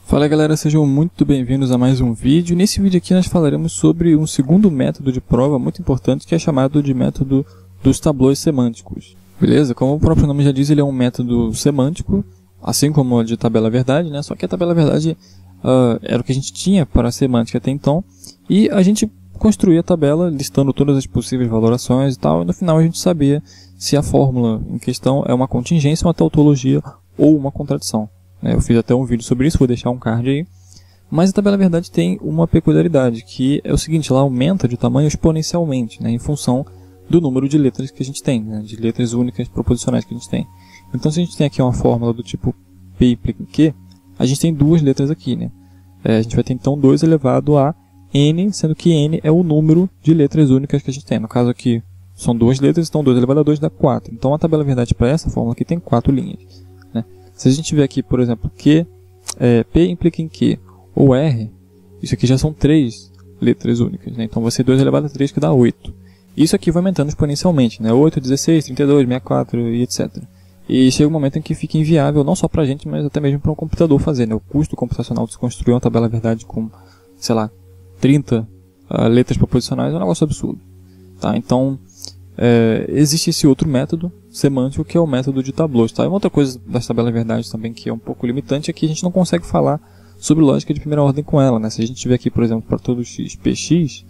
Fala galera, sejam muito bem-vindos a mais um vídeo. Nesse vídeo aqui nós falaremos sobre um segundo método de prova muito importante que é chamado de método dos tablôs semânticos. Beleza? Como o próprio nome já diz, ele é um método semântico, assim como o de tabela verdade, né? Só que a tabela verdade era o que a gente tinha para a semântica até então, e a gente construía a tabela listando todas as possíveis valorações e tal, e no final a gente sabia se a fórmula em questão é uma contingência, uma tautologia ou uma contradição. Eu fiz até um vídeo sobre isso, vou deixar um card aí. Mas a tabela verdade tem uma peculiaridade, que é o seguinte: ela aumenta de tamanho exponencialmente, né, em função do número de letras que a gente tem, né, de letras únicas proposicionais que a gente tem. Então, se a gente tem aqui uma fórmula do tipo P implica em Q, a gente tem duas letras aqui, né? A gente vai ter então 2 elevado a N, sendo que N é o número de letras únicas que a gente tem. No caso aqui, são 2 letras, então 2 elevado a 2 dá 4. Então, a tabela verdade para essa fórmula aqui tem 4 linhas. Se a gente tiver aqui, por exemplo, P implica em Q ou R, isso aqui já são 3 letras únicas, né? Então vai ser 2 elevado a 3, que dá 8. Isso aqui vai aumentando exponencialmente, né? 8, 16, 32, 64 e etc. E chega um momento em que fica inviável, não só para a gente, mas até mesmo para um computador fazer, né? O custo computacional de se construir uma tabela verdade com, sei lá, 30 letras proposicionais é um negócio absurdo. Tá? Então, existe esse outro método semântico, que é o método de tablôs. Tá? E uma outra coisa das tabelas verdade também que é um pouco limitante é que a gente não consegue falar sobre lógica de primeira ordem com ela, né? Se a gente tiver aqui, por exemplo, para todo x, px,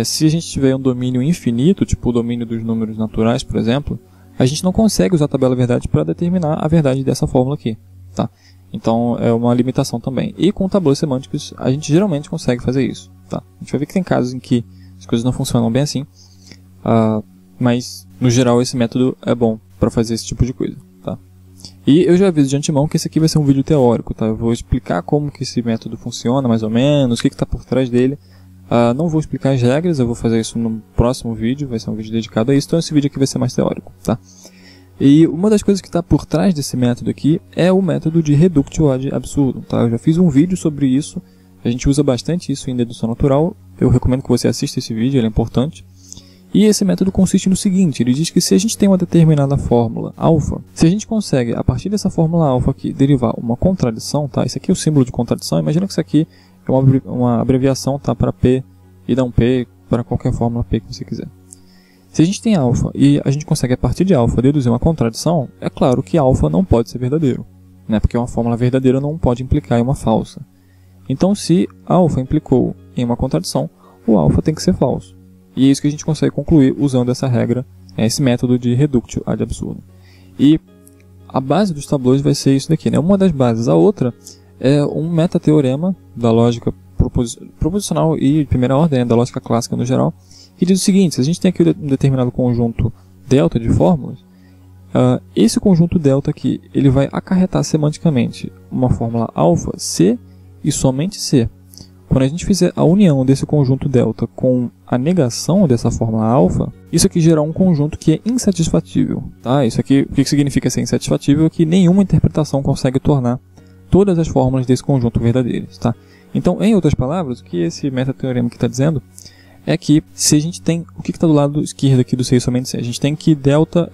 se a gente tiver um domínio infinito, tipo o domínio dos números naturais, por exemplo, a gente não consegue usar a tabela verdade para determinar a verdade dessa fórmula aqui. Tá? Então é uma limitação também. E com tablôs semânticos a gente geralmente consegue fazer isso. Tá? A gente vai ver que tem casos em que as coisas não funcionam bem assim, mas no geral esse método é bom para fazer esse tipo de coisa, tá? E eu já aviso de antemão que esse aqui vai ser um vídeo teórico, tá? Eu vou explicar como que esse método funciona mais ou menos, o que está por trás dele. Não vou explicar as regras, eu vou fazer isso no próximo vídeo, vai ser um vídeo dedicado a isso, então esse vídeo aqui vai ser mais teórico, tá? E uma das coisas que está por trás desse método aqui é o método de reductio ad absurdum, tá? Eu já fiz um vídeo sobre isso, a gente usa bastante isso em dedução natural, eu recomendo que você assista esse vídeo, ele é importante. E esse método consiste no seguinte: ele diz que se a gente tem uma determinada fórmula alfa, se a gente consegue, a partir dessa fórmula alfa aqui, derivar uma contradição, tá? Esse aqui é o símbolo de contradição, imagina que isso aqui é uma abreviação, tá? Para P e dá um P para qualquer fórmula P que você quiser. Se a gente tem alfa e a gente consegue, a partir de alfa, deduzir uma contradição, é claro que alfa não pode ser verdadeiro, né? Porque uma fórmula verdadeira não pode implicar em uma falsa. Então, se alfa implicou em uma contradição, o alfa tem que ser falso. E é isso que a gente consegue concluir usando essa regra, esse método de reductio ad absurdum. E a base dos tablôs vai ser isso daqui, né? Uma das bases. A outra é um metateorema da lógica proposicional e de primeira ordem, né? Da lógica clássica no geral, que diz o seguinte: se a gente tem aqui um determinado conjunto delta de fórmulas, esse conjunto delta aqui ele vai acarretar semanticamente uma fórmula alfa C e somente C. Quando a gente fizer a união desse conjunto delta com a negação dessa fórmula alfa, isso aqui gerará um conjunto que é insatisfatível. Tá? Isso aqui, o que significa ser insatisfatível? É que nenhuma interpretação consegue tornar todas as fórmulas desse conjunto verdadeiras. Tá? Então, em outras palavras, o que esse metateorema aqui está dizendo é que se a gente tem, o que está do lado esquerdo aqui do C e somente C? A gente tem que delta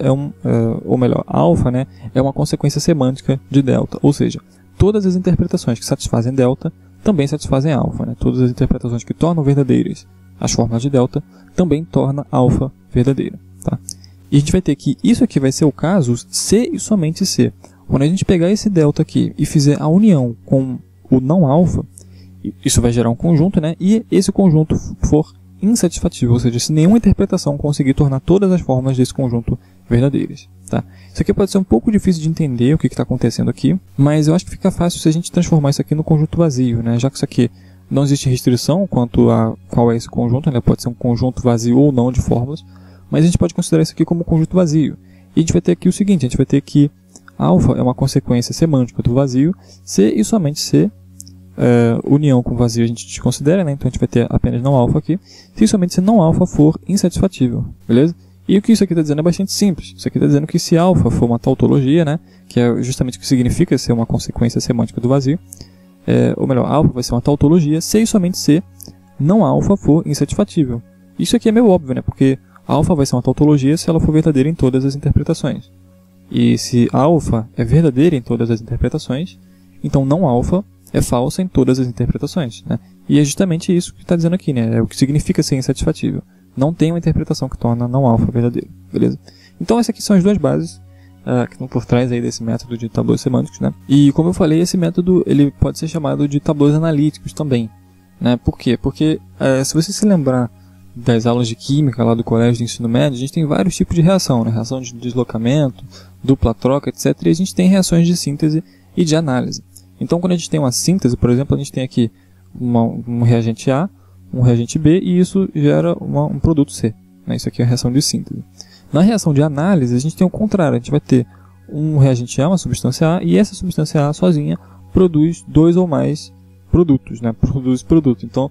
ou melhor, alfa, né, é uma consequência semântica de delta. Ou seja, todas as interpretações que satisfazem delta também satisfazem alfa, né? Todas as interpretações que tornam verdadeiras as fórmulas de delta também torna alfa verdadeira, tá? E a gente vai ter que isso aqui vai ser o caso C e somente C. Quando a gente pegar esse delta aqui e fizer a união com o não alfa, isso vai gerar um conjunto, né? E esse conjunto for insatisfatível, ou seja, se nenhuma interpretação conseguir tornar todas as fórmulas desse conjunto verdadeiras, tá? Isso aqui pode ser um pouco difícil de entender o que está acontecendo aqui, mas eu acho que fica fácil se a gente transformar isso aqui no conjunto vazio, né? Já que isso aqui não existe restrição quanto a qual é esse conjunto, né? Pode ser um conjunto vazio ou não de fórmulas, mas a gente pode considerar isso aqui como um conjunto vazio. E a gente vai ter aqui o seguinte: a gente vai ter que alfa é uma consequência semântica do vazio, C e somente C, união com vazio a gente desconsidera, né? Então a gente vai ter apenas não alfa aqui, se somente se não alfa for insatisfatível, beleza? E o que isso aqui está dizendo é bastante simples. Isso aqui está dizendo que se alfa for uma tautologia, né, que é justamente o que significa ser uma consequência semântica do vazio, ou melhor, alfa vai ser uma tautologia se e somente se não alfa for insatisfatível. Isso aqui é meio óbvio, né, porque alfa vai ser uma tautologia se ela for verdadeira em todas as interpretações. E se alfa é verdadeira em todas as interpretações, então não alfa é falsa em todas as interpretações, né? E é justamente isso que está dizendo aqui, né? É o que significa ser insatisfatível. Não tem uma interpretação que torna não alfa verdadeiro, beleza? Então essas aqui são as duas bases que estão por trás aí desse método de tablôs semânticos, né? E como eu falei, esse método ele pode ser chamado de tablôs analíticos também, né? Por quê? Porque se você se lembrar das aulas de química lá do colégio de ensino médio, a gente tem vários tipos de reação, né? Reação de deslocamento, dupla troca, etc. E a gente tem reações de síntese e de análise. Então quando a gente tem uma síntese, por exemplo, a gente tem aqui um reagente A, um reagente B, e isso gera um produto C, né? Isso aqui é a reação de síntese. Na reação de análise, a gente tem o contrário. A gente vai ter um reagente A, uma substância A, e essa substância A sozinha produz 2 ou mais produtos, né? Produz produto. Então,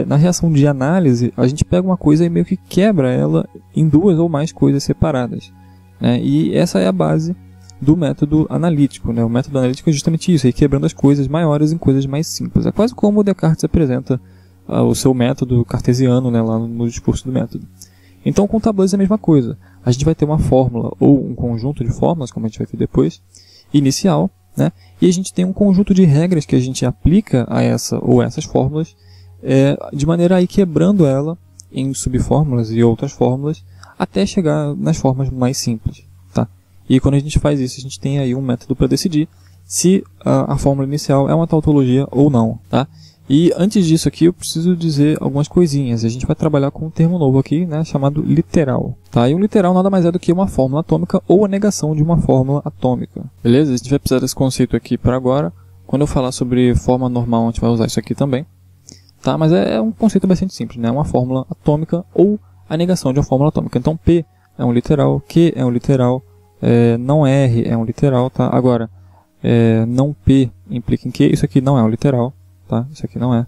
na reação de análise, a gente pega uma coisa e meio que quebra ela em 2 ou mais coisas separadas, né? E essa é a base do método analítico, né? O método analítico é justamente isso, aí quebrando as coisas maiores em coisas mais simples. É quase como o Descartes apresenta o seu método cartesiano, né? Lá no discurso do método. Então, com tablôs é a mesma coisa. A gente vai ter uma fórmula ou um conjunto de fórmulas, como a gente vai ver depois, inicial, né? E a gente tem um conjunto de regras que a gente aplica a essa ou essas fórmulas, de maneira a ir quebrando ela em subfórmulas e outras fórmulas, até chegar nas formas mais simples, tá? E quando a gente faz isso, a gente tem aí um método para decidir se a fórmula inicial é uma tautologia ou não, tá? E antes disso aqui, eu preciso dizer algumas coisinhas. A gente vai trabalhar com um termo novo aqui, né, chamado literal, tá? E um literal nada mais é do que uma fórmula atômica ou a negação de uma fórmula atômica, beleza? A gente vai precisar desse conceito aqui para agora. Quando eu falar sobre forma normal, a gente vai usar isso aqui também, tá? Mas é um conceito bastante simples, né? Uma fórmula atômica ou a negação de uma fórmula atômica. Então, P é um literal, Q é um literal, não R é um literal, tá? Agora, não P implica em Q, isso aqui não é um literal, tá? Isso aqui não é.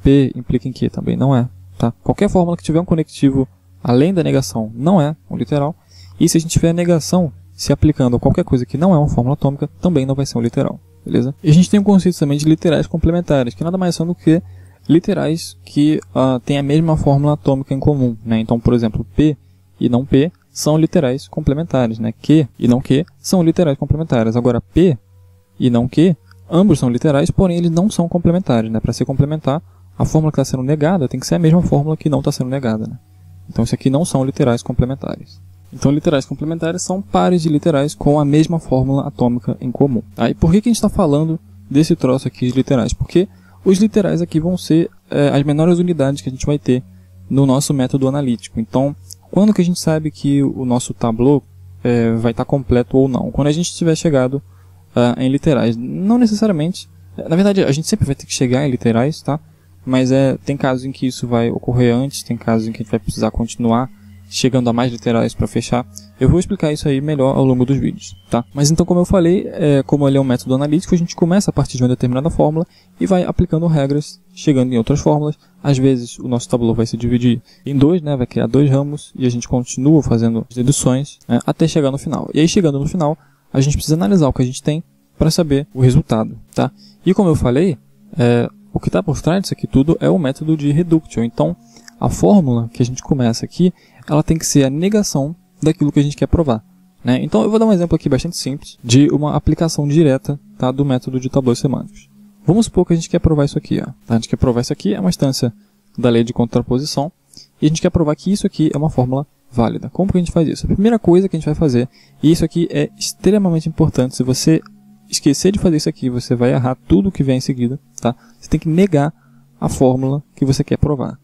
P implica em Q também não é, tá? Qualquer fórmula que tiver um conectivo além da negação não é um literal. E se a gente tiver a negação se aplicando a qualquer coisa que não é uma fórmula atômica, também não vai ser um literal, beleza? E a gente tem um conceito também de literais complementares, que nada mais são do que literais que têm a mesma fórmula atômica em comum, né? Então, por exemplo, P e não P são literais complementares, né? Q e não Q são literais complementares. Agora, P e não Q, ambos são literais, porém eles não são complementares, né? Para ser complementar, a fórmula que está sendo negada tem que ser a mesma fórmula que não está sendo negada, né? Então, isso aqui não são literais complementares. Então, literais complementares são pares de literais com a mesma fórmula atômica em comum. Tá? E por que a gente está falando desse troço aqui de literais? Porque os literais aqui vão ser as menores unidades que a gente vai ter no nosso método analítico. Então, quando que a gente sabe que o nosso tablô vai estar completo ou não? Quando a gente tiver chegado em literais. Não necessariamente. Na verdade, a gente sempre vai ter que chegar em literais, tá? Mas tem casos em que isso vai ocorrer antes, tem casos em que a gente vai precisar continuar chegando a mais literais para fechar. Eu vou explicar isso aí melhor ao longo dos vídeos, tá? Mas então, como eu falei, como ele é um método analítico, a gente começa a partir de uma determinada fórmula e vai aplicando regras, chegando em outras fórmulas. Às vezes, o nosso tablô vai se dividir em 2, né? Vai criar 2 ramos e a gente continua fazendo deduções, né? Até chegar no final. E aí, chegando no final, a gente precisa analisar o que a gente tem para saber o resultado, tá? E como eu falei, o que está por trás disso aqui tudo é o método de reduction. Então, a fórmula que a gente começa aqui, ela tem que ser a negação daquilo que a gente quer provar, né? Então, eu vou dar um exemplo aqui bastante simples de uma aplicação direta, tá, do método de tablôs semânticos. Vamos supor que a gente quer provar isso aqui, ó. Tá? A gente quer provar isso aqui, é uma instância da lei de contraposição, e a gente quer provar que isso aqui é uma fórmula válida. Como que a gente faz isso? A primeira coisa que a gente vai fazer, e isso aqui é extremamente importante, se você esquecer de fazer isso aqui, você vai errar tudo que vem em seguida, tá? Você tem que negar a fórmula que você quer provar,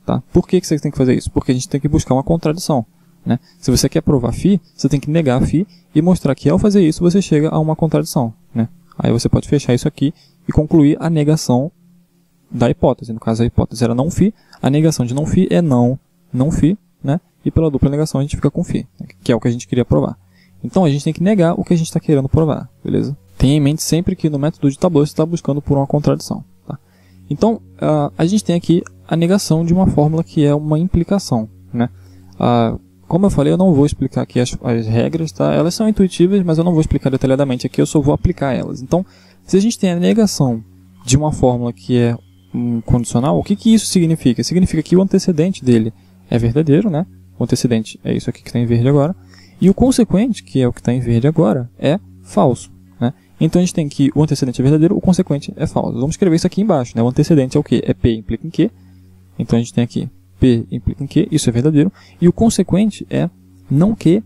tá? Por que você tem que fazer isso? Porque a gente tem que buscar uma contradição, né? Se você quer provar φ, você tem que negar φ e mostrar que ao fazer isso você chega a uma contradição, né? Aí você pode fechar isso aqui e concluir a negação da hipótese. No caso, a hipótese era não φ, a negação de não φ é não φ, né? E pela dupla negação a gente fica com φ, que é o que a gente queria provar. Então a gente tem que negar o que a gente está querendo provar, beleza? Tenha em mente sempre que no método de tablô você está buscando por uma contradição, tá? Então, a gente tem aqui a negação de uma fórmula que é uma implicação, né? Como eu falei, eu não vou explicar aqui as regras, tá? Elas são intuitivas, mas eu não vou explicar detalhadamente aqui, eu só vou aplicar elas. Então, se a gente tem a negação de uma fórmula que é um condicional, o que isso significa? Significa que o antecedente dele é verdadeiro, né? O antecedente é isso aqui que está em verde agora. E o consequente, que é o que está em verde agora, é falso, né? Então a gente tem que o antecedente é verdadeiro, o consequente é falso. Vamos escrever isso aqui embaixo, né? O antecedente é o quê? É P implica em Q. Então a gente tem aqui P implica em Q, isso é verdadeiro. E o consequente é não Q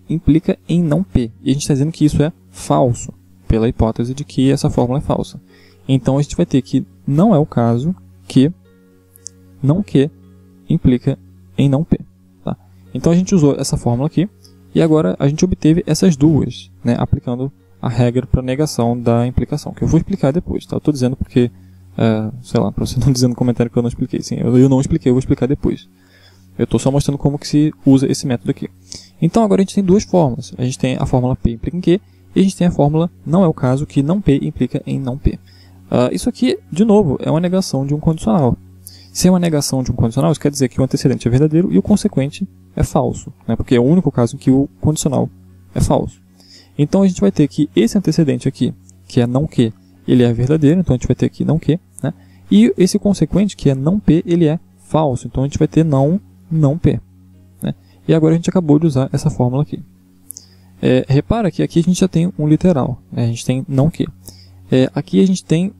implica em não P. E a gente está dizendo que isso é falso, pela hipótese de que essa fórmula é falsa. Então a gente vai ter que não é o caso que não Q implica em não P. Tá? Então a gente usou essa fórmula aqui e agora a gente obteve essas duas, né, aplicando a regra para negação da implicação, que eu vou explicar depois. Tá? Eu estou dizendo porque, sei lá, para você não dizer no comentário que eu não expliquei. Sim, eu não expliquei, eu vou explicar depois. Eu estou só mostrando como que se usa esse método aqui. Então agora a gente tem duas fórmulas. A gente tem a fórmula P implica em Q e a gente tem a fórmula não é o caso que não P implica em não P. Isso aqui, de novo, é uma negação de um condicional. Se é uma negação de um condicional, isso quer dizer que o antecedente é verdadeiro e o consequente é falso, né? Porque é o único caso em que o condicional é falso. Então a gente vai ter que esse antecedente aqui, que é não Q, ele é verdadeiro, então a gente vai ter aqui não Q, né? E esse consequente, que é não P, ele é falso, então a gente vai ter não P. Né? E agora a gente acabou de usar essa fórmula aqui. Repara que aqui a gente já tem um literal, né? A gente tem não Q. Aqui a gente tem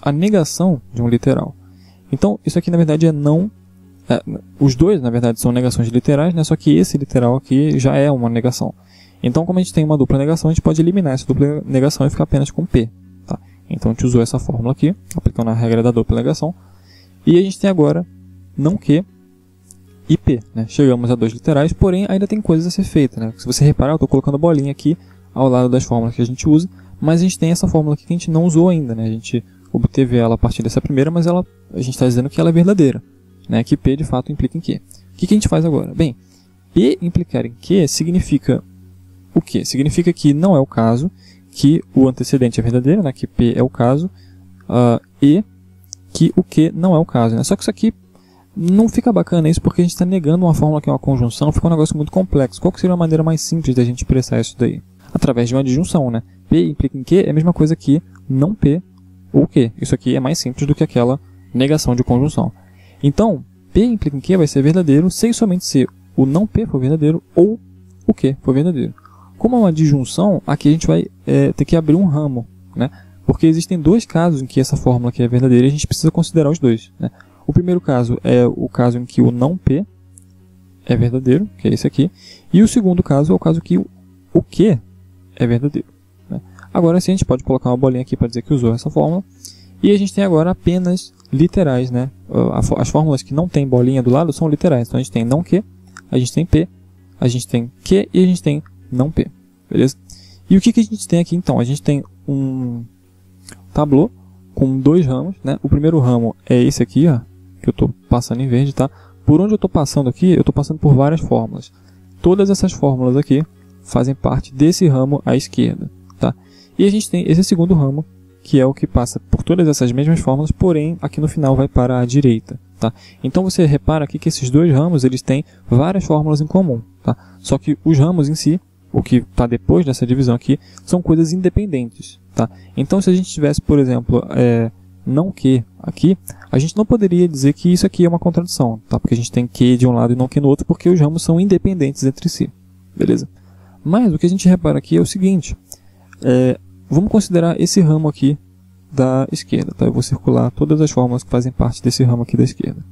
a negação de um literal. Então, isso aqui na verdade é não... os dois, na verdade, são negações literais, né? Só que esse literal aqui já é uma negação. Então, como a gente tem uma dupla negação, a gente pode eliminar essa dupla negação e ficar apenas com P. Tá? Então, a gente usou essa fórmula aqui, aplicando a regra da dupla negação. E a gente tem agora não Q e P. Né? Chegamos a dois literais, porém ainda tem coisas a ser feitas. Né? Se você reparar, eu estou colocando a bolinha aqui ao lado das fórmulas que a gente usa, mas a gente tem essa fórmula aqui que a gente não usou ainda. Né? A gente obteve ela a partir dessa primeira, mas a gente está dizendo que ela é verdadeira. Né? Que P de fato implica em Q. O que a gente faz agora? Bem, P implicar em Q significa o quê? Significa que não é o caso que o antecedente é verdadeiro, né? Que P é o caso, e que o Q não é o caso. Né? Só que isso aqui não fica bacana isso porque a gente está negando uma fórmula que é uma conjunção, fica um negócio muito complexo. Qual que seria a maneira mais simples da gente expressar isso daí? Através de uma disjunção, né? P implica em Q é a mesma coisa que não P ou Q. Isso aqui é mais simples do que aquela negação de conjunção. Então, P implica em Q vai ser verdadeiro se e somente se o não P for verdadeiro ou o Q for verdadeiro. Como é uma disjunção, aqui a gente vai ter que abrir um ramo, né? Porque existem dois casos em que essa fórmula aqui é verdadeira e a gente precisa considerar os dois. Né? O primeiro caso é o caso em que o não P é verdadeiro, que é esse aqui. E o segundo caso é o caso que o Q é verdadeiro. Né? Agora sim, a gente pode colocar uma bolinha aqui para dizer que usou essa fórmula. E a gente tem agora apenas literais. Né? As fórmulas que não tem bolinha do lado são literais. Então a gente tem não Q, a gente tem P, a gente tem Q e a gente tem não P. Beleza? E o que a gente tem aqui então? A gente tem um tablô com dois ramos. Né? O primeiro ramo é esse aqui, ó, que eu estou passando em verde. Tá? Por onde eu estou passando aqui, eu estou passando por várias fórmulas. Todas essas fórmulas aqui fazem parte desse ramo à esquerda. Tá? E a gente tem esse segundo ramo, que é o que passa por todas essas mesmas fórmulas, porém aqui no final vai para a direita. Tá? Então você repara aqui que esses dois ramos eles têm várias fórmulas em comum. Tá? Só que os ramos em si, o que está depois dessa divisão aqui, são coisas independentes. Tá? Então se a gente tivesse, por exemplo, não Q aqui, a gente não poderia dizer que isso aqui é uma contradição. Tá? Porque a gente tem Q de um lado e não Q no outro, porque os ramos são independentes entre si. Beleza? Mas o que a gente repara aqui é o seguinte. Vamos considerar esse ramo aqui da esquerda. Tá? Eu vou circular todas as fórmulas que fazem parte desse ramo aqui da esquerda.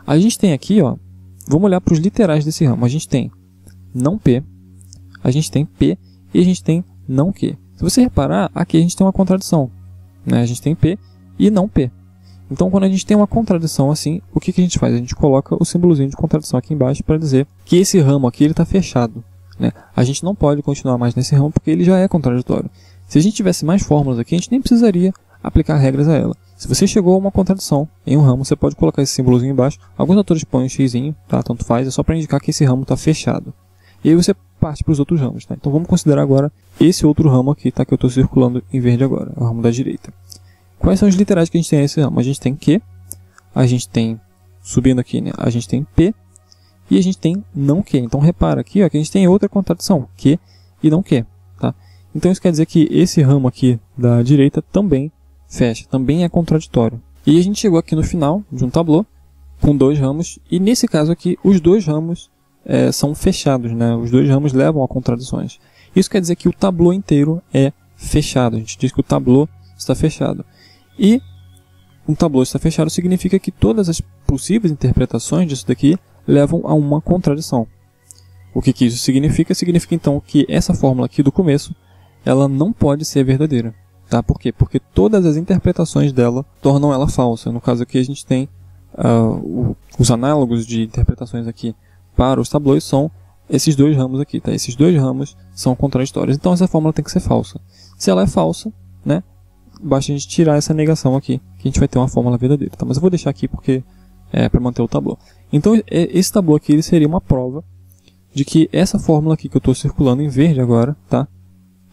A gente tem aqui, ó, vamos olhar para os literais desse ramo. A gente tem não P, a gente tem P e a gente tem não Q. Se você reparar, aqui a gente tem uma contradição. Né? A gente tem P e não P. Então, quando a gente tem uma contradição assim, o que a gente faz? A gente coloca o símbolozinho de contradição aqui embaixo para dizer que esse ramo aqui está fechado. Né? A gente não pode continuar mais nesse ramo porque ele já é contraditório. Se a gente tivesse mais fórmulas aqui, a gente nem precisaria aplicar regras a ela. Se você chegou a uma contradição em um ramo, você pode colocar esse símbolozinho embaixo. Alguns autores põem um xzinho, tá? Tanto faz, é só para indicar que esse ramo está fechado. E aí você parte para os outros ramos. Tá? Então vamos considerar agora esse outro ramo aqui, tá? Que eu estou circulando em verde agora, é o ramo da direita. Quais são os literais que a gente tem nesse ramo? A gente tem Q, a gente tem, subindo aqui, né? A gente tem P e a gente tem não Q. Então repara aqui, ó, que a gente tem outra contradição, Q e não Q. Tá? Então isso quer dizer que esse ramo aqui da direita também fecha, também é contraditório. E a gente chegou aqui no final de um tablô com dois ramos, e nesse caso aqui os dois ramos são fechados, né? Os dois ramos levam a contradições. Isso quer dizer que o tablô inteiro é fechado. A gente diz que o tableau está fechado. E um tableau está fechado significa que todas as possíveis interpretações disso daqui levam a uma contradição. O que isso significa? Significa então que essa fórmula aqui do começo, ela não pode ser verdadeira. Tá? Por quê? Porque todas as interpretações dela tornam ela falsa. No caso aqui a gente tem os análogos de interpretações aqui para os tableaus são esses dois ramos aqui. Tá? Esses dois ramos são contraditórios. Então essa fórmula tem que ser falsa. Se ela é falsa, né, basta a gente tirar essa negação aqui, que a gente vai ter uma fórmula verdadeira. Tá? Mas eu vou deixar aqui porque para manter o tableau. Então esse tableau aqui ele seria uma prova de que essa fórmula aqui que eu estou circulando em verde agora, tá,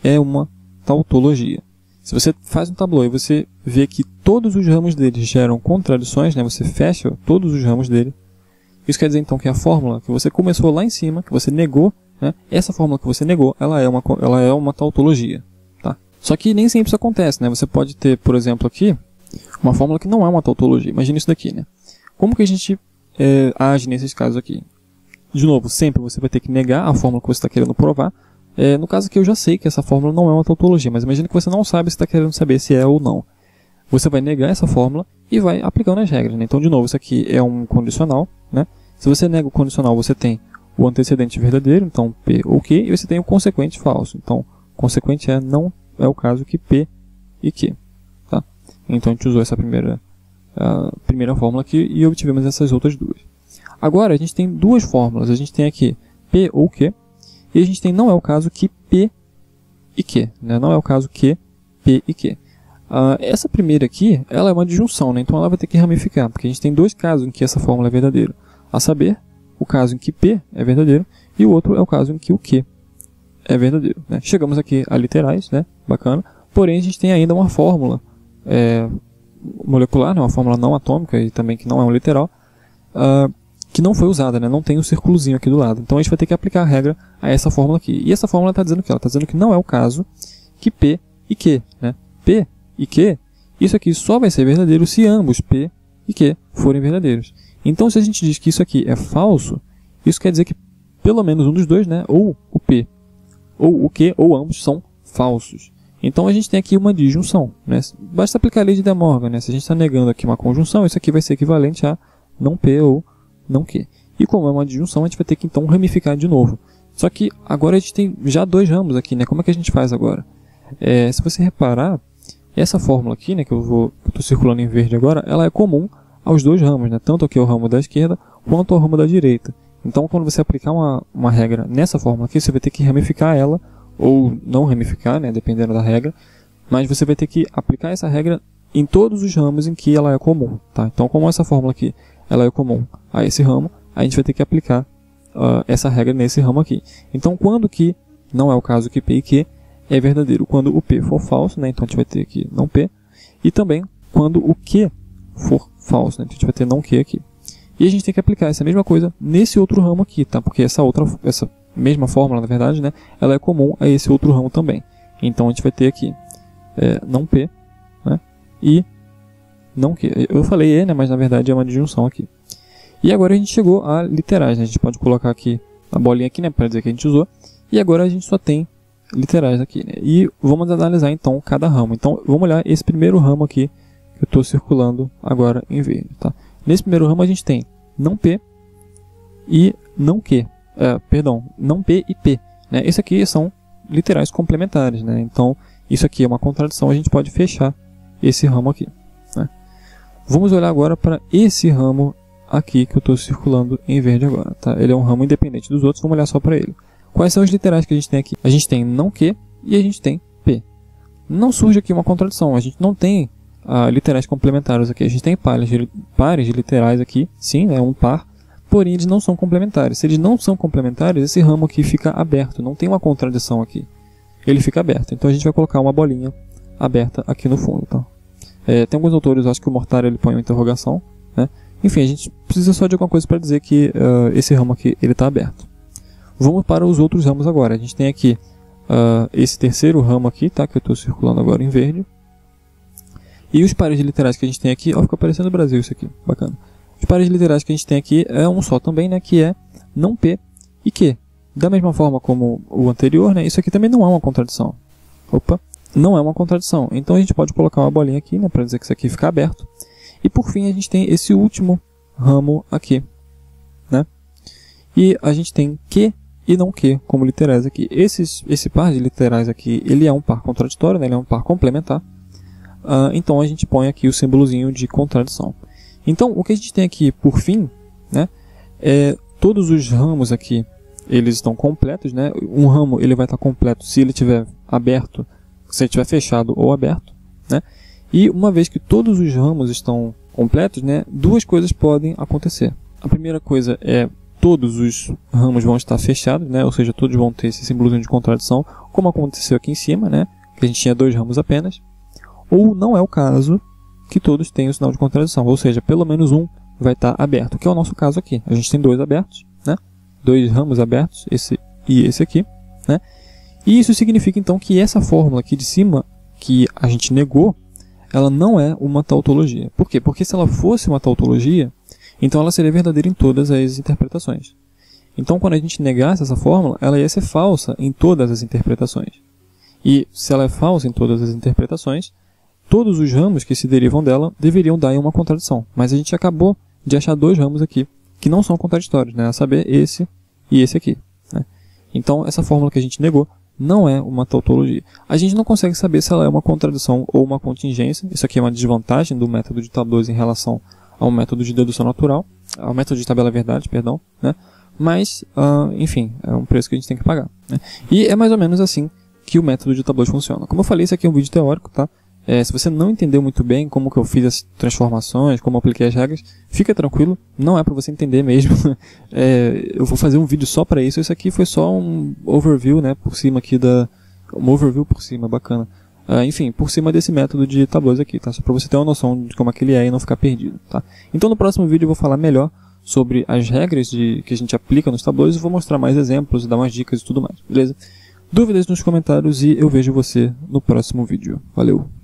é uma tautologia. Se você faz um tableau e você vê que todos os ramos dele geram contradições, né, você fecha todos os ramos dele, isso quer dizer então que a fórmula que você começou lá em cima, que você negou, né, essa fórmula que você negou, ela é uma tautologia. Tá? Só que nem sempre isso acontece. Né? Você pode ter, por exemplo, aqui, uma fórmula que não é uma tautologia. Imagina isso daqui. Né? Como que a gente age nesses casos aqui? De novo, sempre você vai ter que negar a fórmula que você está querendo provar. No caso aqui eu já sei que essa fórmula não é uma tautologia, mas imagina que você não sabe se está querendo saber se é ou não. Você vai negar essa fórmula e vai aplicando as regras. Né? Então, de novo, isso aqui é um condicional. Né? Se você nega o condicional, você tem o antecedente verdadeiro, então P ou Q, e você tem o consequente falso. Então, consequente não é o caso que P e Q. Tá? Então, a gente usou essa primeira fórmula aqui e obtivemos essas outras duas. Agora, a gente tem duas fórmulas. A gente tem aqui P ou Q, e a gente tem não é o caso que P e Q. Né? Não é o caso que P e Q. Essa primeira aqui, ela é uma disjunção, né? Então ela vai ter que ramificar, porque a gente tem dois casos em que essa fórmula é verdadeira. A saber, o caso em que P é verdadeiro e o outro é o caso em que o Q é verdadeiro. Né? Chegamos aqui a literais, né? Bacana. Porém, a gente tem ainda uma fórmula molecular, né? Uma fórmula não atômica e também que não é um literal, que não foi usada, né? Não tem o círculozinho aqui do lado. Então a gente vai ter que aplicar a regra a essa fórmula aqui. E essa fórmula está dizendo que ela está dizendo que não é o caso que P e Q. Né? P e Q, isso aqui só vai ser verdadeiro se ambos P e Q forem verdadeiros. Então, se a gente diz que isso aqui é falso, isso quer dizer que pelo menos um dos dois, né, ou o P, ou o Q, ou ambos são falsos. Então, a gente tem aqui uma disjunção. Né? Basta aplicar a lei de De Morgan. Né? Se a gente está negando aqui uma conjunção, isso aqui vai ser equivalente a não P ou não Q. E como é uma disjunção, a gente vai ter que então ramificar de novo. Só que agora a gente tem já dois ramos aqui. Né? Como é que a gente faz agora? Se você reparar, essa fórmula aqui, né, que eu estou circulando em verde agora, ela é comum aos dois ramos, né? Tanto aqui ao ramo da esquerda quanto ao ramo da direita. Então, quando você aplicar uma regra nessa fórmula aqui, você vai ter que ramificar ela, ou não ramificar, né, dependendo da regra, mas você vai ter que aplicar essa regra em todos os ramos em que ela é comum. Tá? Então, como essa fórmula aqui ela é comum a esse ramo, a gente vai ter que aplicar essa regra nesse ramo aqui. Então, quando que não é o caso que P e Q é verdadeiro? Quando o P for falso, né? Então a gente vai ter aqui não P, e também quando o Q for falso, né? Então a gente vai ter não Q aqui. E a gente tem que aplicar essa mesma coisa nesse outro ramo aqui, tá? Porque essa mesma fórmula, na verdade, né? Ela é comum a esse outro ramo também. Então a gente vai ter aqui não P, né? E não Q. Eu falei E, né? Mas na verdade é uma disjunção aqui. E agora a gente chegou a literais, né? A gente pode colocar aqui a bolinha aqui, né? Para dizer que a gente usou. E agora a gente só tem literais aqui, né? E vamos analisar então cada ramo. Então vamos olhar esse primeiro ramo aqui que eu estou circulando agora em verde. Tá? Nesse primeiro ramo a gente tem não P e não Q. Não P e P. Né? Esse aqui são literais complementares. Né? Então isso aqui é uma contradição, a gente pode fechar esse ramo aqui. Né? Vamos olhar agora para esse ramo aqui que eu estou circulando em verde agora. Tá? Ele é um ramo independente dos outros, vamos olhar só para ele. Quais são os literais que a gente tem aqui? A gente tem não Q e a gente tem P. Não surge aqui uma contradição, a gente não tem literais complementares aqui. A gente tem pares de literais aqui, sim, é um par, porém eles não são complementares. Se eles não são complementares, esse ramo aqui fica aberto, não tem uma contradição aqui. Ele fica aberto, então a gente vai colocar uma bolinha aberta aqui no fundo. Tá? Tem alguns autores, acho que o Mortari ele põe uma interrogação. Né? Enfim, a gente precisa só de alguma coisa para dizer que esse ramo aqui está aberto. Vamos para os outros ramos agora. A gente tem aqui esse terceiro ramo aqui, tá? Que eu estou circulando agora em verde. E os pares de literais que a gente tem aqui, ó, fica parecendo o Brasil isso aqui, bacana. Os pares de literais que a gente tem aqui é um só também, né? Que é não P e Q. Da mesma forma como o anterior, né? Isso aqui também não é uma contradição. Opa, não é uma contradição. Então a gente pode colocar uma bolinha aqui, né, para dizer que isso aqui fica aberto. E por fim a gente tem esse último ramo aqui, né? E a gente tem que e não que como literais aqui. Esse par de literais aqui, ele é um par contraditório, né? Ele é um par complementar. Então a gente põe aqui o símbolozinho de contradição. Então o que a gente tem aqui por fim, né, todos os ramos aqui, eles estão completos, né? Um ramo ele vai estar completo se ele estiver aberto, se ele estiver fechado ou aberto, né? E uma vez que todos os ramos estão completos, né, duas coisas podem acontecer. A primeira coisa é todos os ramos vão estar fechados, né? Ou seja, todos vão ter esse símbolozinho de contradição, como aconteceu aqui em cima, né? Que a gente tinha 2 ramos apenas. Ou não é o caso que todos tenham o sinal de contradição, ou seja, pelo menos um vai estar aberto, que é o nosso caso aqui. A gente tem 2 abertos, né? 2 ramos abertos, esse e esse aqui, né? E isso significa então que essa fórmula aqui de cima, que a gente negou, ela não é uma tautologia. Por quê? Porque se ela fosse uma tautologia, então ela seria verdadeira em todas as interpretações. Então quando a gente negasse essa fórmula, ela ia ser falsa em todas as interpretações. E se ela é falsa em todas as interpretações, todos os ramos que se derivam dela deveriam dar em uma contradição. Mas a gente acabou de achar 2 ramos aqui que não são contraditórios, né? A saber, esse e esse aqui, né? Então essa fórmula que a gente negou não é uma tautologia. A gente não consegue saber se ela é uma contradição ou uma contingência. Isso aqui é uma desvantagem do método de Tab2 em relação ao método de dedução natural, ao método de tabela-verdade, perdão, né? Mas, enfim, é um preço que a gente tem que pagar, né? E é mais ou menos assim que o método de Tab2 funciona. Como eu falei, isso aqui é um vídeo teórico, tá? Se você não entendeu muito bem como que eu fiz as transformações, como eu apliquei as regras, fica tranquilo, não é para você entender mesmo. Eu vou fazer um vídeo só para isso. Isso aqui foi só um overview, né, por cima aqui um overview por cima, bacana. Enfim, por cima desse método de Tab2 aqui, tá? Só para você ter uma noção de como aquele é e não ficar perdido, tá? Então no próximo vídeo eu vou falar melhor sobre as regras que a gente aplica nos Tab2 e vou mostrar mais exemplos e dar mais dicas e tudo mais, beleza? Dúvidas nos comentários e eu vejo você no próximo vídeo. Valeu!